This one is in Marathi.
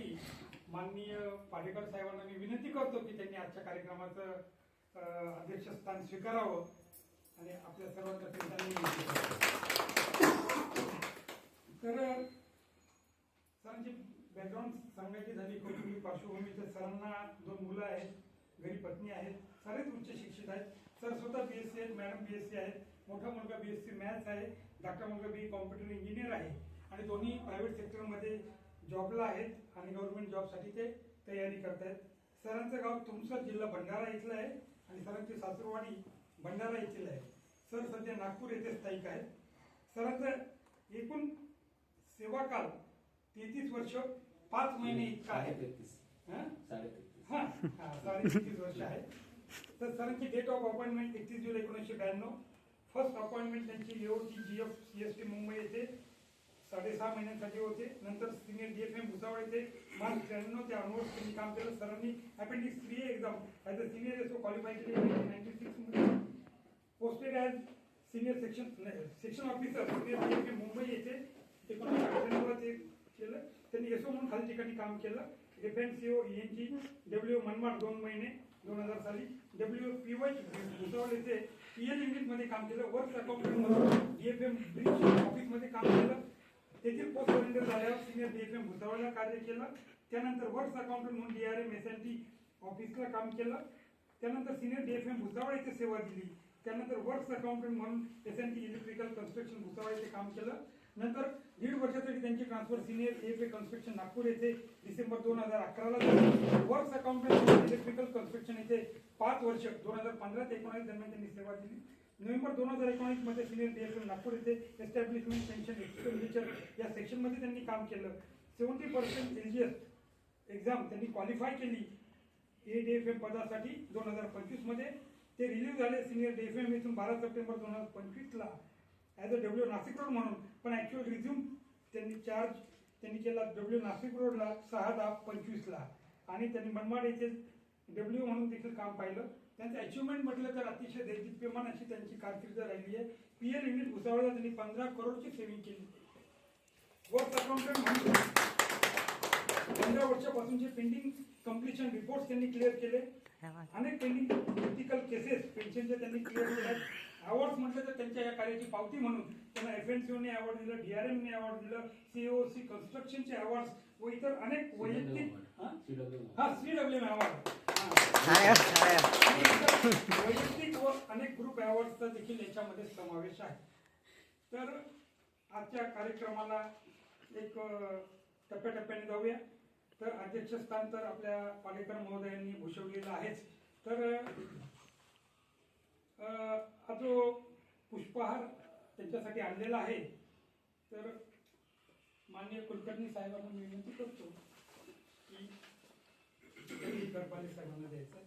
करण्यासाठी माननीय पाडेकर साहेबांना मी विनंती करतो की त्यांनी आजच्या कार्यक्रमाचं अध्यक्षस्थान स्वीकारावं आणि आपल्या सर्वांतर्फे त्यांनी तर सरांची बॅकग्राऊंड सांगायची झाली कौटुंबिक पार्श्वभूमी तर सरांना 2 मुलं आहेत, घरी पत्नी आहेत, सगळेच उच्च शिक्षित आहेत. सर स्वतः BSc आहेत, मॅडम BSc आहेत, मोठा मुलगा BSc मॅथ्स आहे, धाकटा मुलगा BE कॉम्प्युटर इंजिनियर आहे आणि दोन्ही प्रायव्हेट सेक्टरमध्ये जॉबला आहेत आणि गव्हर्नमेंट जॉबसाठी ते तयारी करत आहेत. सरांचं गाव तुमसर, जिल्हा भंडारा इथलं आहे आणि सरांची सासूरवाडी भंडारा येथील आहे. सर सध्या नागपूर येथे स्थायिक आहेत. सरांचं एकूण सेवा काल 33 वर्ष 5 महिने इतका आहे. 33 वर्ष आहे. तर सरांची डेट ऑफ अपॉइंटमेंट 31 जुलै 1992. फर्स्ट अपॉइंटमेंट त्यांची EOT GF CST मुंबई येथे 6.5 महिन्यांसाठी होते. नंतर सिनियर DFM भुसावळ येथे मार्च 93 ते ऑनवर्ड्स त्यांनी काम केलं. सरांनी appendix 3A exam as a senior SO qualify केली 1996 मध्ये. Posted as senior section officer senior DFM Mumbai येथे 1998 ते केलं. त्यांनी एसओ म्हणून खाली ठिकाणी काम केलं. FNCO ENG W मनमाड 2 महिने 2000 साली. WPY भुसावळ येथे PL युनिटमध्ये काम केलं. वर्क्स अकाउंटंट म्हणून DFM ब्रिज ऑफिसमध्ये काम केलं. तेथील पोस्ट सरेंडर झाल्यावर सिनियर DFM भुसावळला कार्य केलं. त्यानंतर वर्क्स अकाउंटंट म्हणून DRM SNT ऑफिसला काम केलं. त्यानंतर सिनियर DFM भुसावळ येथे सेवा दिली. त्यानंतर वर्क्स अकाउंटंट म्हणून SNT इलेक्ट्रिकल कन्स्ट्रक्शन भुसावळ येथे काम केलं. नंतर 1.5 वर्षासाठी त्यांची transfer senior AFA construction Nagpur येथे डिसेंबर 2011 ला झाली. वर्क्स अकाउंटंट इलेक्ट्रिकल कन्स्ट्रक्शन येथे 5 वर्ष 2015 ते 19 दरम्यान त्यांनी सेवा दिली. नोव्हेंबर 2019 मध्ये सिनियर DFM नागपूर येथे एस्टॅब्लिशमेंट पेन्शन एक्सपेंडिचर या सेक्शनमध्ये त्यांनी काम केलं. 70% LGS एक्झाम त्यांनी क्वालिफाय केली ADFM पदासाठी 2025 मध्ये. ते रिलीव्ह झाले सिनियर DFM इथून 12 सप्टेंबर 2025 ला as a W Nashik road म्हणून. पण ॲक्च्युअल रिझ्यूम त्यांनी चार्ज केला W नाशिक रोडला 6/10/25 ला आणि त्यांनी मनमाड येथे W म्हणून देखील काम पाहिलं. त्यांचं अचिव्हमेंट म्हटलं तर अतिशय दैदिप्यमान अशी त्यांची कारकीर्द राहिली आहे. PL युनिट भुसावळला त्यांनी 15 करोडची सेविंग केली. वर्क्स अकाउंटंट म्हणून 15 वर्षापासूनचे पेंडिंग कम्प्लिशन रिपोर्ट्स त्यांनी क्लिअर केले. अनेक पेंडिंग क्रिटिकल केसेस पेन्शनच्या त्यांनी क्लिअर केल्या. अवॉर्ड्स म्हटलं तर त्यांच्या या कार्याची पावती म्हणून त्यांना FNCOने अवॉर्ड दिलं, DRMने अवॉर्ड दिलं, COC कन्स्ट्रक्शनचे अवॉर्ड्स व इतर अनेक वैयक्तिक CWM अवॉर्ड वैयक्तिक व अनेक ग्रुप अवॉर्ड्सचा देखील याच्यामध्ये समावेश आहे. तर आजच्या कार्यक्रमाला एक टप्प्याटप्प्याने जाऊया. तर अध्यक्षस्थान तर आपल्या पाडेकर महोदयांनी भूषवलेलं आहेच. तर हा जो पुष्पहार त्यांच्यासाठी आणलेला आहे तर माननीय कुलकर्णी साहेबांना मी विनंती करतो की गरपाले साहेबांना द्यायचं.